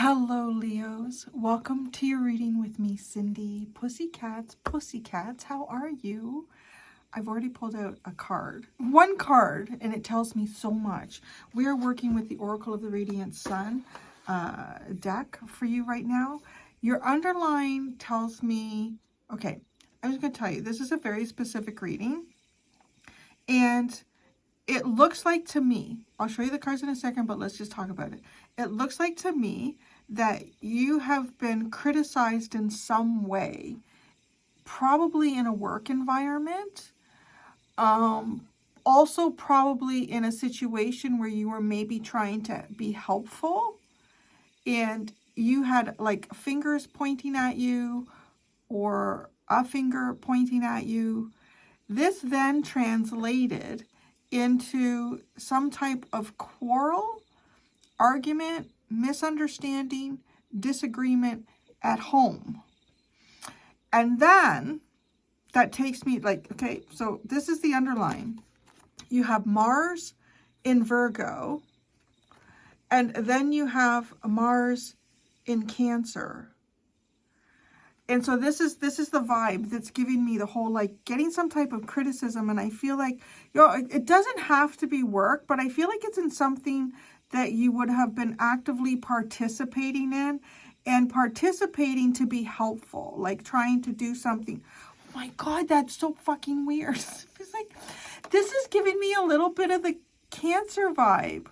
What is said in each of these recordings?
Hello, Leos. Welcome to your reading with me, Cindy. Pussycats, how are you? I've already pulled out a card. One card, and it tells me so much. We are working with the Oracle of the Radiant Sun deck for you right now. Your underline tells me, okay, I'm just going to tell you, this is a very specific reading. And it looks like to me, I'll show you the cards in a second, but let's just talk about it. It looks like to me that you have been criticized in some way, probably in a work environment, also probably in a situation where you were maybe trying to be helpful and you had like fingers pointing at you or a finger pointing at you. This then translated into some type of quarrel, argument, misunderstanding, disagreement at home. And then that takes me like, okay, so this is the underline. You have Mars in Virgo, and then you have Mars in Cancer. And so this is the vibe that's giving me the whole, like, getting some type of criticism. And I feel like, it doesn't have to be work, but I feel like it's in something that you would have been actively participating in and participating to be helpful, like trying to do something. Oh my God, that's so fucking weird. It's like, this is giving me a little bit of the Cancer vibe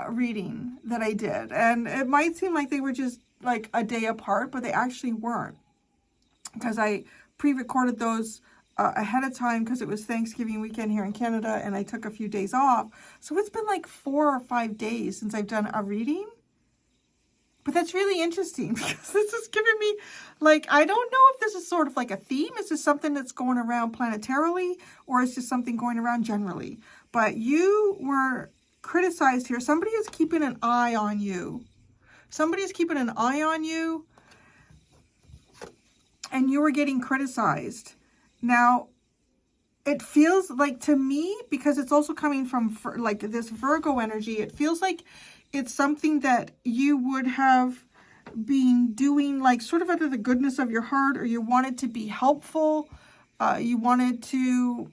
reading that I did. And it might seem like they were just like a day apart, but they actually weren't, because I pre-recorded those ahead of time because it was Thanksgiving weekend here in Canada and I took a few days off. So it's been like 4 or 5 days since I've done a reading. But that's really interesting because this is giving me, like, I don't know if this is sort of like a theme. Is this something that's going around planetarily, or is this something going around generally? But you were criticized here. Somebody is keeping an eye on you. Somebody's keeping an eye on you, and you were getting criticized. Now, it feels like to me, because it's also coming from like this Virgo energy, it feels like it's something that you would have been doing like sort of out of the goodness of your heart, or you wanted to be helpful. You wanted to...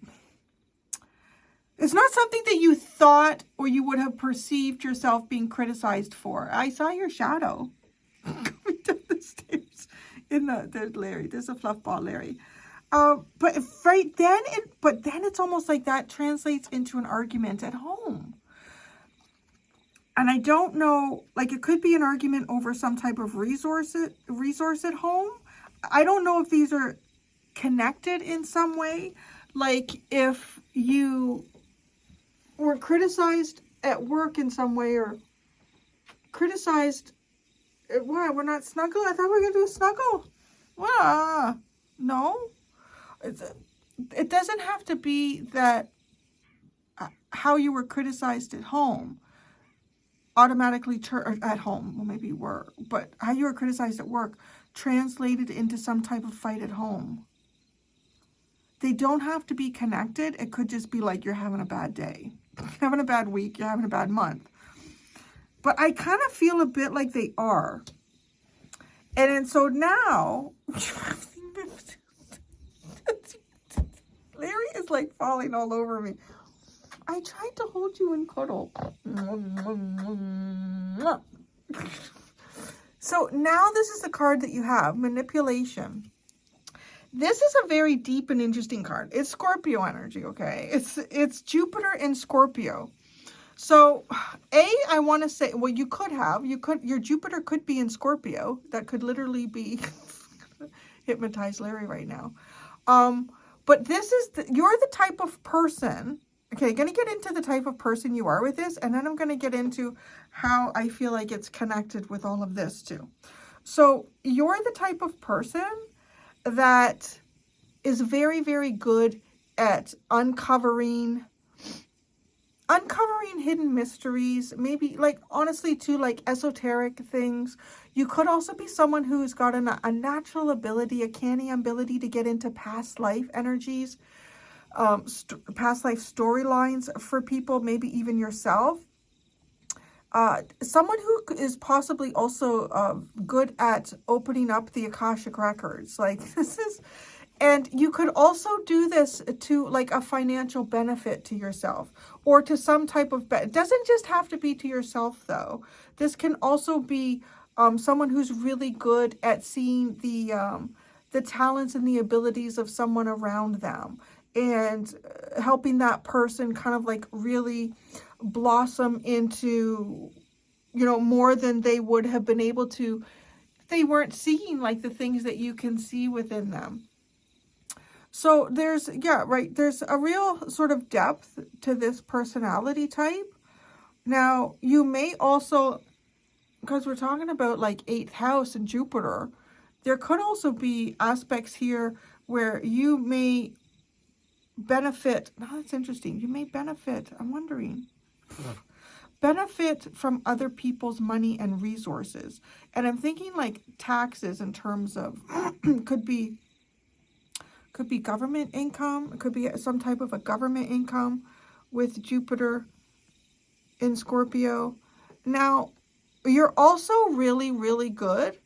It's not something that you thought or you would have perceived yourself being criticized for. I saw your shadow coming down the stairs. There's Larry. There's a fluff ball, Larry. But then it's almost like that translates into an argument at home. And I don't know, like it could be an argument over some type of resource at home. I don't know if these are connected in some way. Like if you were criticized at work in some way, or criticized what? We're not snuggle? I thought we were going to do a snuggle. No. It doesn't have to be that how you were criticized at home automatically at home. Well, maybe you were, but how you were criticized at work translated into some type of fight at home. They don't have to be connected. It could just be like you're having a bad day. You're having a bad week. You're having a bad month. But I kind of feel a bit like they are. And so now... Larry is like falling all over me. I tried to hold you and cuddle. So now this is the card that you have, Manipulation. This is a very deep and interesting card. It's Scorpio energy, okay? It's Jupiter in Scorpio. So, I want to say, well, your Jupiter could be in Scorpio. That could literally be hypnotize Larry right now. But this is, you're the type of person, okay, I'm going to get into the type of person you are with this, and then I'm going to get into how I feel like it's connected with all of this too. So, you're the type of person that is very, very good at uncovering hidden mysteries, maybe like honestly too, like esoteric things. You could also be someone who's got a natural ability, a canny ability to get into past life energies, past life storylines for people, maybe even yourself. someone who is possibly also good at opening up the Akashic records. Like this is, and you could also do this to like a financial benefit to yourself or to some type of, it doesn't just have to be to yourself though. This can also be someone who's really good at seeing the talents and the abilities of someone around them and helping that person kind of like really blossom into, you know, more than they would have been able to if they weren't seeing like the things that you can see within them. So there's, yeah, right, there's a real sort of depth to this personality type. Now, you may also, because we're talking about like 8th house and Jupiter, there could also be aspects here where you may benefit. Now, that's interesting. You may benefit, I'm wondering, benefit from other people's money and resources. And I'm thinking like taxes in terms of, could be government income. It could be some type of a government income with Jupiter in Scorpio. Now, you're also really, really good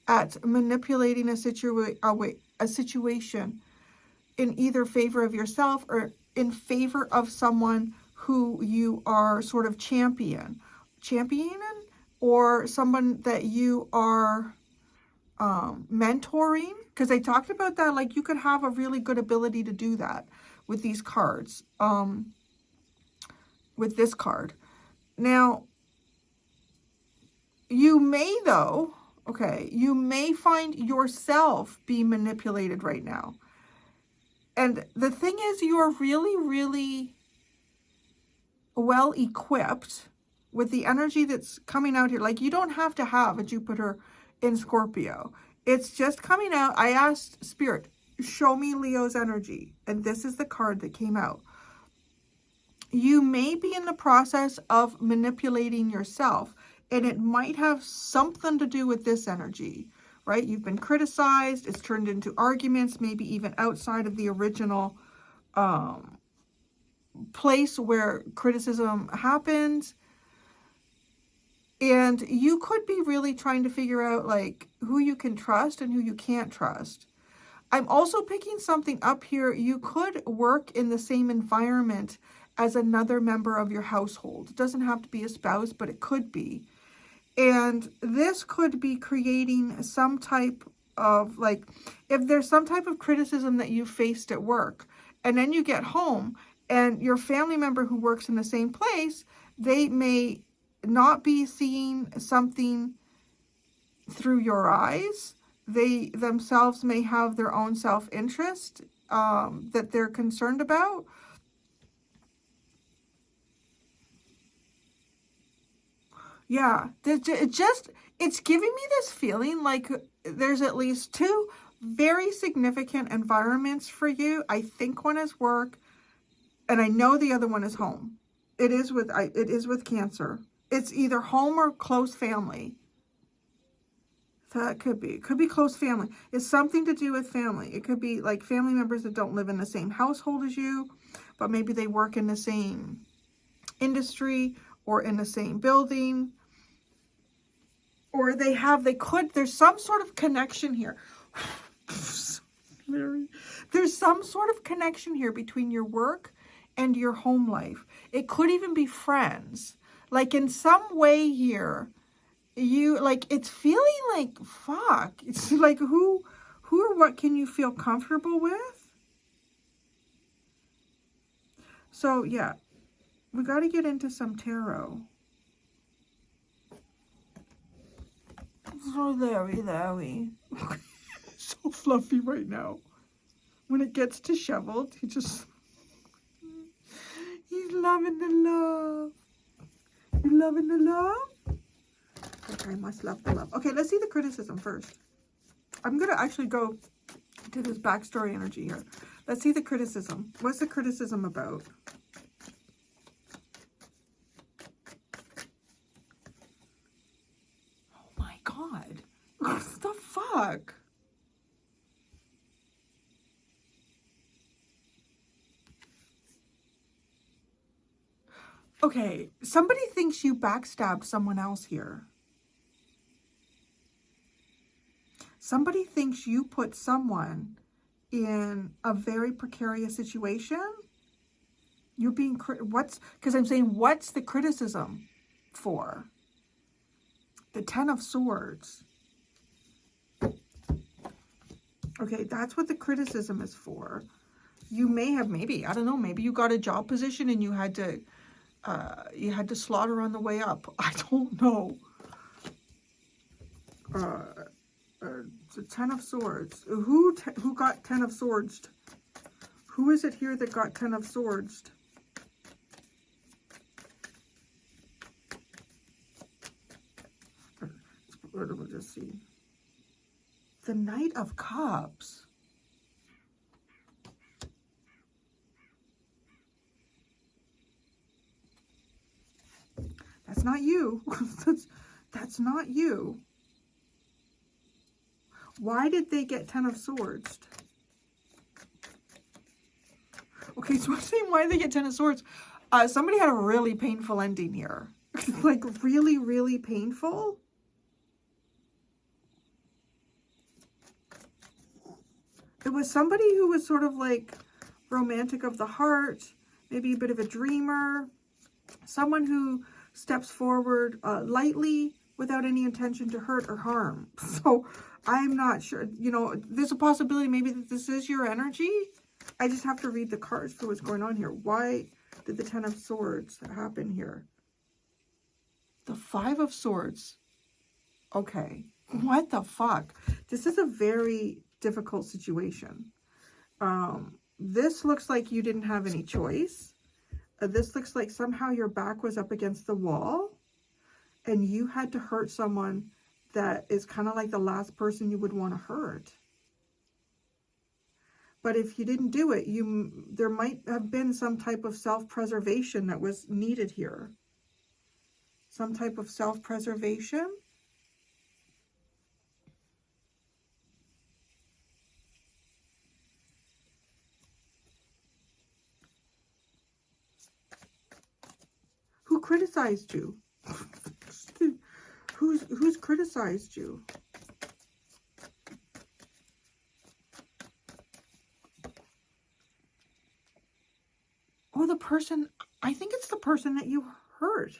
at manipulating a situation in either favor of yourself or in favor of someone who you are sort of championing, or someone that you are mentoring, because I talked about that. Like you could have a really good ability to do that with these cards, with this card. Now, you may though, okay, you may find yourself being manipulated right now. And the thing is, you are really, really well equipped with the energy that's coming out here. Like you don't have to have a Jupiter in Scorpio. It's just coming out. I asked Spirit, show me Leo's energy. And this is the card that came out. You may be in the process of manipulating yourself, and it might have something to do with this energy, right? You've been criticized. It's turned into arguments, maybe even outside of the original place where criticism happened. And you could be really trying to figure out like who you can trust and who you can't trust. I'm also picking something up here. You could work in the same environment as another member of your household. It doesn't have to be a spouse, but it could be. And this could be creating some type of like, if there's some type of criticism that you faced at work, and then you get home and your family member who works in the same place, they may not be seeing something through your eyes. They themselves may have their own self-interest that they're concerned about. Yeah, it's giving me this feeling like there's at least 2 very significant environments for you. I think one is work, and I know the other one is home. It is with Cancer. It's either home or close family. That could be close family. It's something to do with family. It could be like family members that don't live in the same household as you, but maybe they work in the same industry or in the same building, or there's some sort of connection here. There's some sort of connection here between your work and your home life. It could even be friends. Like in some way here, you like, it's feeling like, fuck. It's like who or what can you feel comfortable with? So yeah, we got to get into some tarot. So Larry. So fluffy right now. When it gets disheveled, he's loving the love. You loving the love? Okay, I must love the love. Okay, let's see the criticism first. I'm going to actually go to this backstory energy here. Let's see the criticism. What's the criticism about? Oh my God. What the fuck? Okay, somebody thinks you backstabbed someone else here. Somebody thinks you put someone in a very precarious situation. You're being, because I'm saying, what's the criticism for? The Ten of Swords. Okay, that's what the criticism is for. You may have, maybe, I don't know, maybe you got a job position and you had to slaughter on the way up. I don't know. The Ten of Swords. Who got Ten of Swords? Who is it here that got Ten of Swords? We'll just see. The Knight of Cups. That's not you. That's not you. Why did they get Ten of Swords? Okay, so I'm saying why did they get Ten of Swords? Somebody had a really painful ending here. Like really, really painful. It was somebody who was sort of like romantic of the heart, maybe a bit of a dreamer, someone who steps forward lightly without any intention to hurt or harm. So I'm not sure, you know, there's a possibility maybe that this is your energy. I just have to read the cards for what's going on here. Why did the Ten of Swords happen here? The Five of Swords. Okay. What the fuck? This is a very difficult situation. This looks like you didn't have any choice. This looks like somehow your back was up against the wall and you had to hurt someone that is kind of like the last person you would want to hurt. But if you didn't do it, there might have been some type of self-preservation that was needed here. Some type of self-preservation. Who criticized you? Who's criticized you? Oh, the person, I think it's the person that you hurt.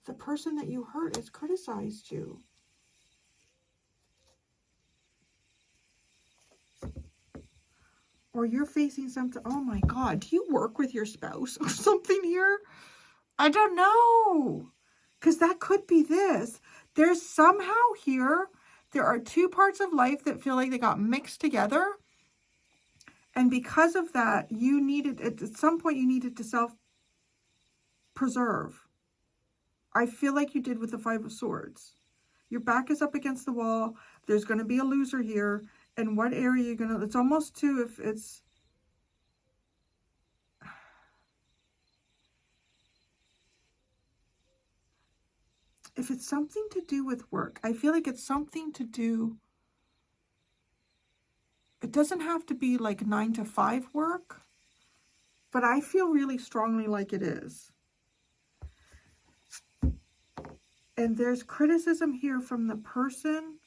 The person that you hurt has criticized you. Or you're facing something. Oh my God, do you work with your spouse or something here? I don't know. Because that could be this. There's somehow here, there are two parts of life that feel like they got mixed together. And because of that, you needed, at some point, you needed to self-preserve. I feel like you did with the Five of Swords. Your back is up against the wall. There's going to be a loser here. And what area you're going to, it's almost too, if it's, if it's something to do with work, I feel like it's something to do, it doesn't have to be like 9 to 5 work, but I feel really strongly like it is. And there's criticism here from the person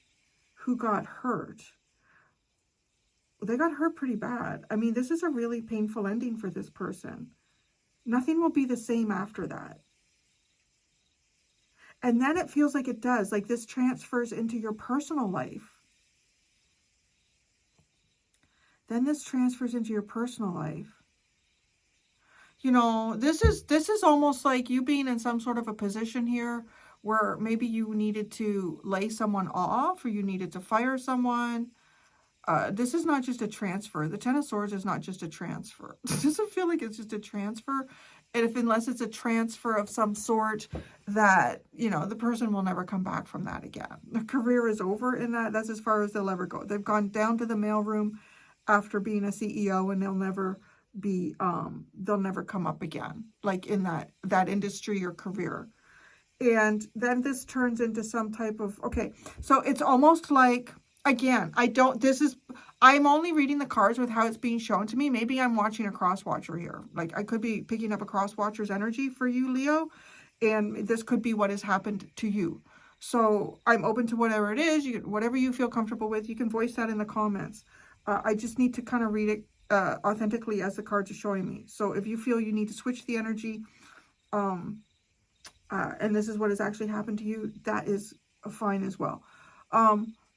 who got hurt. They got hurt pretty bad. I mean, this is a really painful ending for this person. Nothing will be the same after that. And then it feels like it does, like this transfers into your personal life. Then this transfers into your personal life. You know, this is almost like you being in some sort of a position here where maybe you needed to lay someone off or you needed to fire someone. This is not just a transfer. The Ten of Swords is not just a transfer. It doesn't feel like it's just a transfer. And unless it's a transfer of some sort that, you know, the person will never come back from that again. Their career is over in that. That's as far as they'll ever go. They've gone down to the mailroom after being a CEO and they'll never be, they'll never come up again, like in that industry or career. And then this turns into some type of, okay, so it's almost like again, I'm only reading the cards with how it's being shown to me. Maybe I'm watching a cross-watcher here. Like, I could be picking up a cross-watcher's energy for you, Leo, and this could be what has happened to you. So I'm open to whatever it is. Whatever you feel comfortable with, you can voice that in the comments. I just need to kind of read it authentically as the cards are showing me. So if you feel you need to switch the energy, and this is what has actually happened to you, that is fine as well.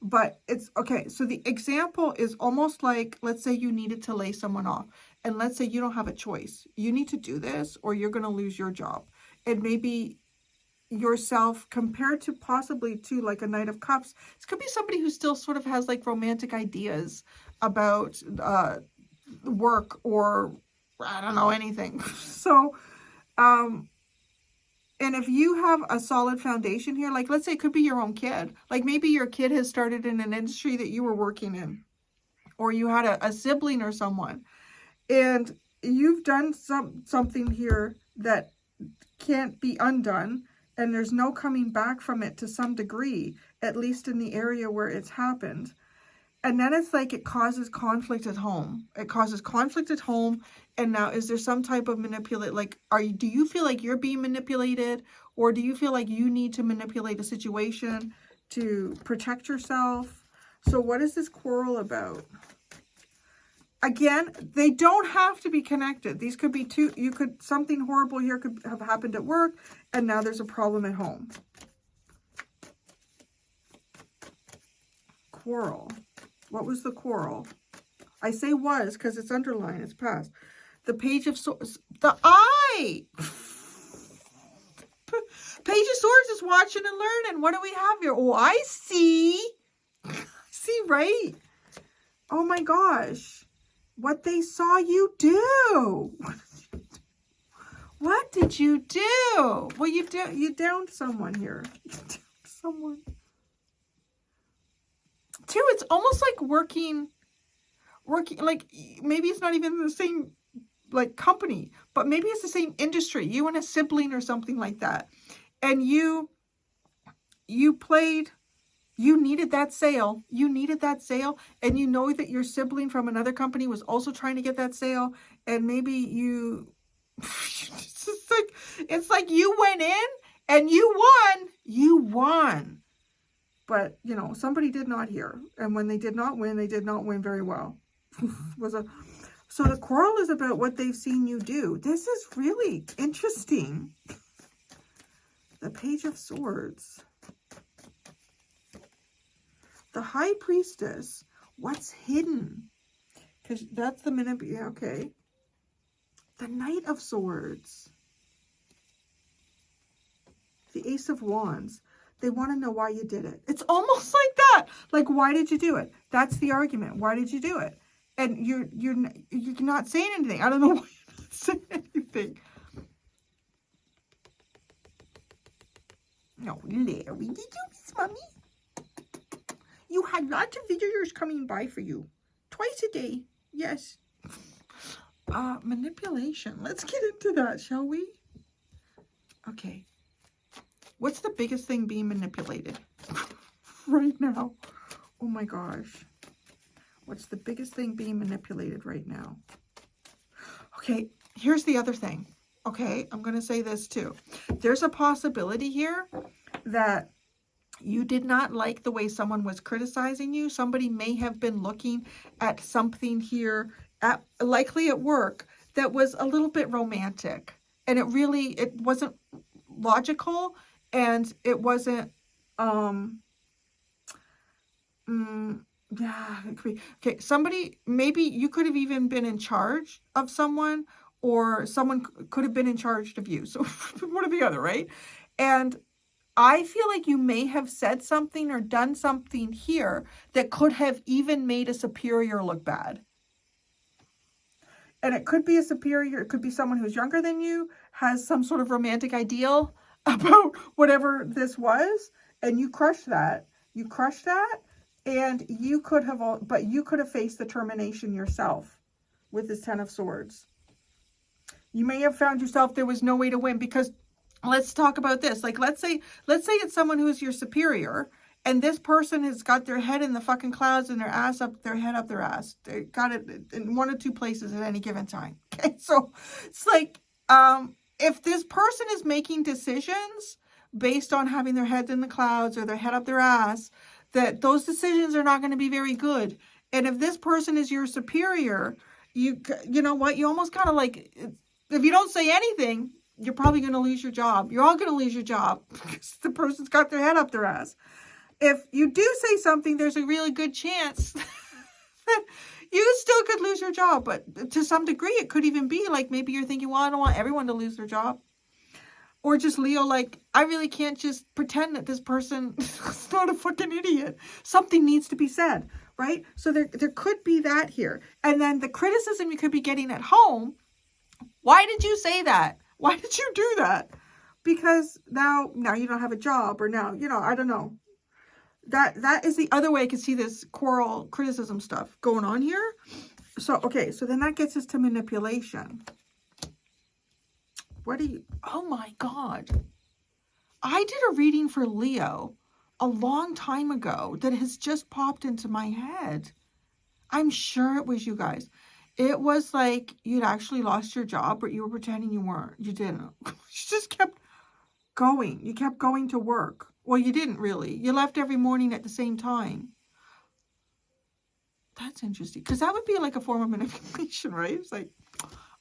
But it's okay. So the example is almost like, let's say you needed to lay someone off, and let's say you don't have a choice. You need to do this or you're going to lose your job. And maybe yourself compared to possibly to like a Knight of Cups. This could be somebody who still sort of has like romantic ideas about work or I don't know, anything. So, and if you have a solid foundation here, like let's say it could be your own kid. Like maybe your kid has started in an industry that you were working in, or you had a sibling or someone, and you've done something here that can't be undone, and there's no coming back from it to some degree, at least in the area where it's happened. And then it's like it causes conflict at home. It causes conflict at home. And now, is there some type of manipulate? Like, do you feel like you're being manipulated, or do you feel like you need to manipulate a situation to protect yourself? So what is this quarrel about? Again, they don't have to be connected. These could be two. Something horrible here could have happened at work, and now there's a problem at home. Quarrel. What was the quarrel? I say was because it's underlined. It's past. The Page of Swords. The eye! Page of Swords is watching and learning. What do we have here? Oh, I see. See, right? Oh my gosh. What they saw you do. What did you do? Well, you downed someone here. Someone. Too, it's almost like working, like maybe it's not even the same like company, but maybe it's the same industry. You and a sibling or something like that. And you needed that sale. You needed that sale. And you know that your sibling from another company was also trying to get that sale. And maybe you, it's like you went in and you won. You won. But, you know, somebody did not hear. And when they did not win very well. So the quarrel is about what they've seen you do. This is really interesting. The Page of Swords. The High Priestess. What's hidden? Because that's the minute. Yeah, okay. The Knight of Swords. The Ace of Wands. They want to know why you did it. It's almost like that. Like, why did you do it? That's the argument. Why did you do it? And you're not saying anything. I don't know why you're not saying anything. No, Larry, did you miss Mommy? You had lots of visitors coming by for you. Twice a day. Yes. Manipulation. Let's get into that, shall we? Okay. What's the biggest thing being manipulated right now? Oh my gosh. What's the biggest thing being manipulated right now? Okay, here's the other thing. Okay, I'm going to say this too. There's a possibility here that you did not like the way someone was criticizing you. Somebody may have been looking at something here, likely at work, that was a little bit romantic. And it wasn't logical. And it wasn't, yeah, it could be. Okay, somebody, maybe you could have even been in charge of someone, or someone could have been in charge of you. So one or the other, right? And I feel like you may have said something or done something here that could have even made a superior look bad. And it could be a superior, it could be someone who's younger than you, has some sort of romantic ideal about whatever this was, and you crushed that. You crushed that, and you could have faced the termination yourself with this Ten of Swords. You may have found yourself there was no way to win, because let's talk about this. Like, let's say it's someone who's your superior, And this person has got their head in the fucking clouds and their ass up, their head up their ass. They got it in one or two places at any given time. Okay, so it's like, if this person is making decisions based on having their head in the clouds or their head up their ass, that those decisions are not going to be very good. And if this person is your superior, you know what? You almost kind of like, if you don't say anything, you're probably going to lose your job. You're all going to lose your job because the person's got their head up their ass. If you do say something, there's a really good chance that you still could lose your job. But to some degree, it could even be like, maybe you're thinking, well, I don't want everyone to lose their job. Or just Leo, like, I really can't just pretend that this person is not a fucking idiot. Something needs to be said, right? So there could be that here. And then the criticism you could be getting at home, why did you say that? Why did you do that? Because now you don't have a job, or now, I don't know. That is the other way I could see this quarrel criticism stuff going on here. So, okay, so then that gets us to manipulation. Oh my God. I did a reading for Leo a long time ago that has just popped into my head. I'm sure it was you guys. It was like you'd actually lost your job, but you were pretending you weren't. You didn't. You just kept going. You kept going to work. Well, you didn't really. You left every morning at the same time. That's interesting. Because that would be like a form of manipulation, right? It's like,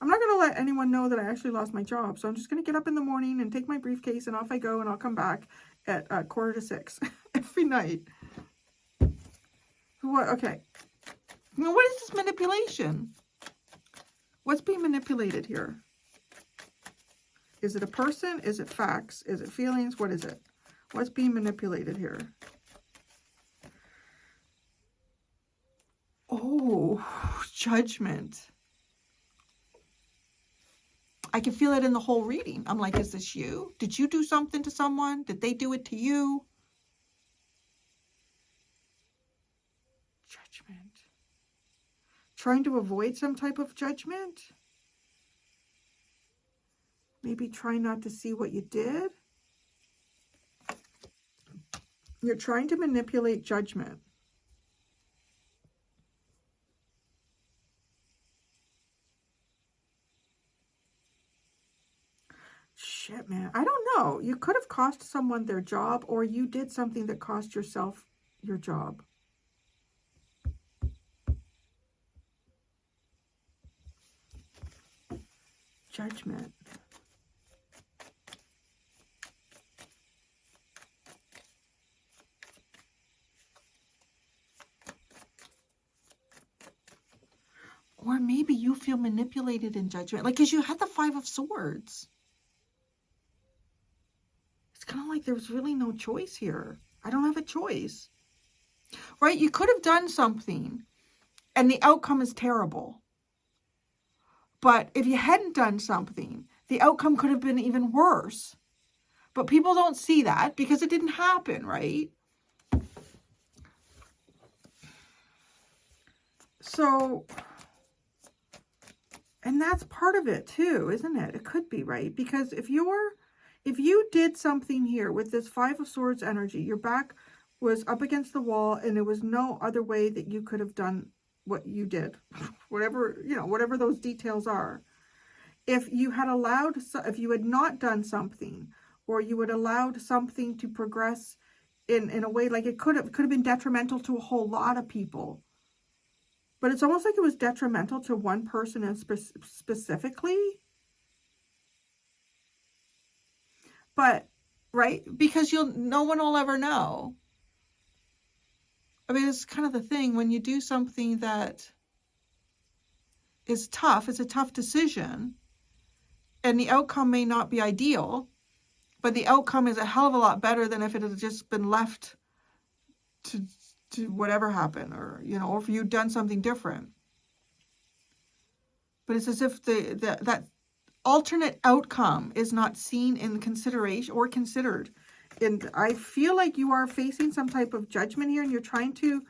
I'm not going to let anyone know that I actually lost my job. So I'm just going to get up in the morning and take my briefcase and off I go, and I'll come back at 5:45 every night. What? Okay. Now, what is this manipulation? What's being manipulated here? Is it a person? Is it facts? Is it feelings? What is it? What's being manipulated here? Oh, judgment. I can feel it in the whole reading. I'm like, is this you? Did you do something to someone? Did they do it to you? Judgment. Trying to avoid some type of judgment? Maybe trying not to see what you did? You're trying to manipulate judgment. Shit, man. I don't know. You could have cost someone their job, or you did something that cost yourself your job. Judgment. Or maybe you feel manipulated in judgment. Like, because you had the 5 of Swords. It's kind of like there's really no choice here. I don't have a choice. Right? You could have done something and the outcome is terrible. But if you hadn't done something, the outcome could have been even worse. But people don't see that because it didn't happen, right? So, and that's part of it too, isn't it? It could be, right? Because if you did something here with this 5 of Swords energy, your back was up against the wall and there was no other way that you could have done what you did, whatever those details are. If you had not done something, or you had allowed something to progress in a way, like it could have been detrimental to a whole lot of people. But it's almost like it was detrimental to one person and specifically. But, right? Because no one will ever know. I mean, it's kind of the thing when you do something that is tough, it's a tough decision, and the outcome may not be ideal, but the outcome is a hell of a lot better than if it had just been left to whatever happened, or, or if you'd done something different. But it's as if that alternate outcome is not seen in consideration or considered. And I feel like you are facing some type of judgment here, and you're trying to,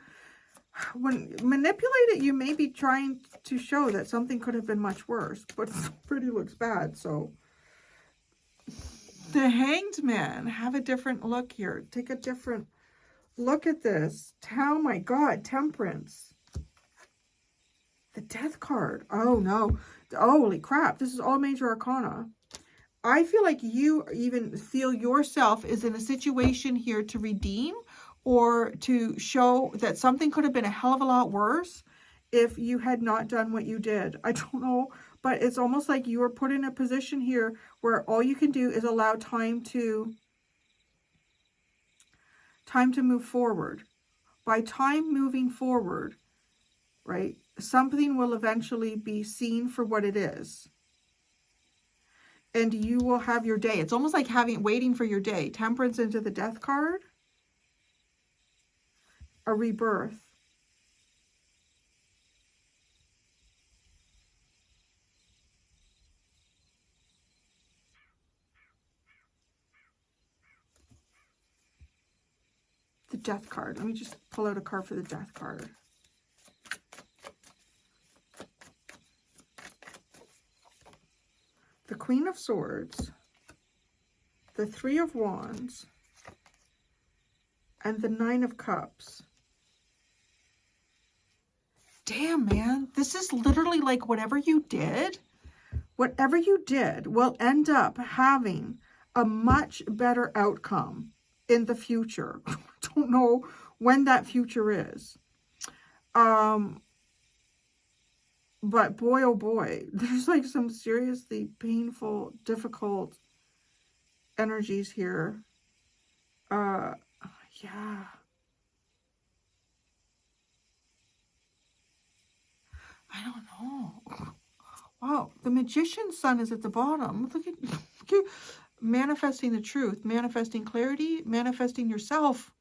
when manipulate it, you may be trying to show that something could have been much worse, but it pretty looks bad. So the Hanged Man, have a different look here. Take a different Look at this. Oh my God, Temperance. The Death card. Oh no. Holy crap. This is all major arcana. I feel like you even feel yourself is in a situation here to redeem or to show that something could have been a hell of a lot worse if you had not done what you did. I don't know, but it's almost like you were put in a position here where all you can do is allow time to move forward. By time moving forward, right, something will eventually be seen for what it is. And you will have your day. It's almost like waiting for your day. Temperance into the Death card. A rebirth. The Death card. Let me just pull out a card for the Death card. The Queen of Swords. The Three of Wands. And the Nine of Cups. Damn, man. This is literally like whatever you did will end up having a much better outcome in the future. I don't know when that future is. But boy, oh boy, there's like some seriously painful, difficult energies here. Yeah. I don't know. Wow, the Magician's sun is at the bottom. Look at manifesting the truth, manifesting clarity, manifesting yourself,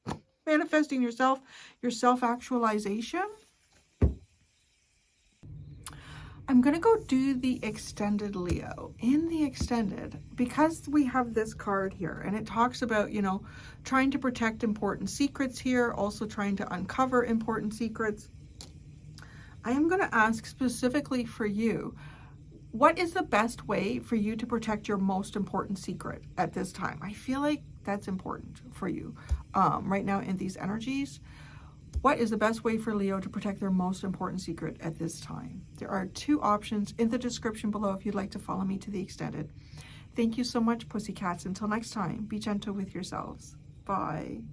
your self-actualization. I'm going to go do the extended, Leo. In the extended, because we have this card here, and it talks about, you know, trying to protect important secrets here, also trying to uncover important secrets. I am going to ask specifically for you, what is the best way for you to protect your most important secret at this time? I feel like that's important for you right now in these energies. What is the best way for Leo to protect their most important secret at this time? There are 2 options in the description below if you'd like to follow me to the extended. Thank you so much, pussycats. Until next time, be gentle with yourselves. Bye.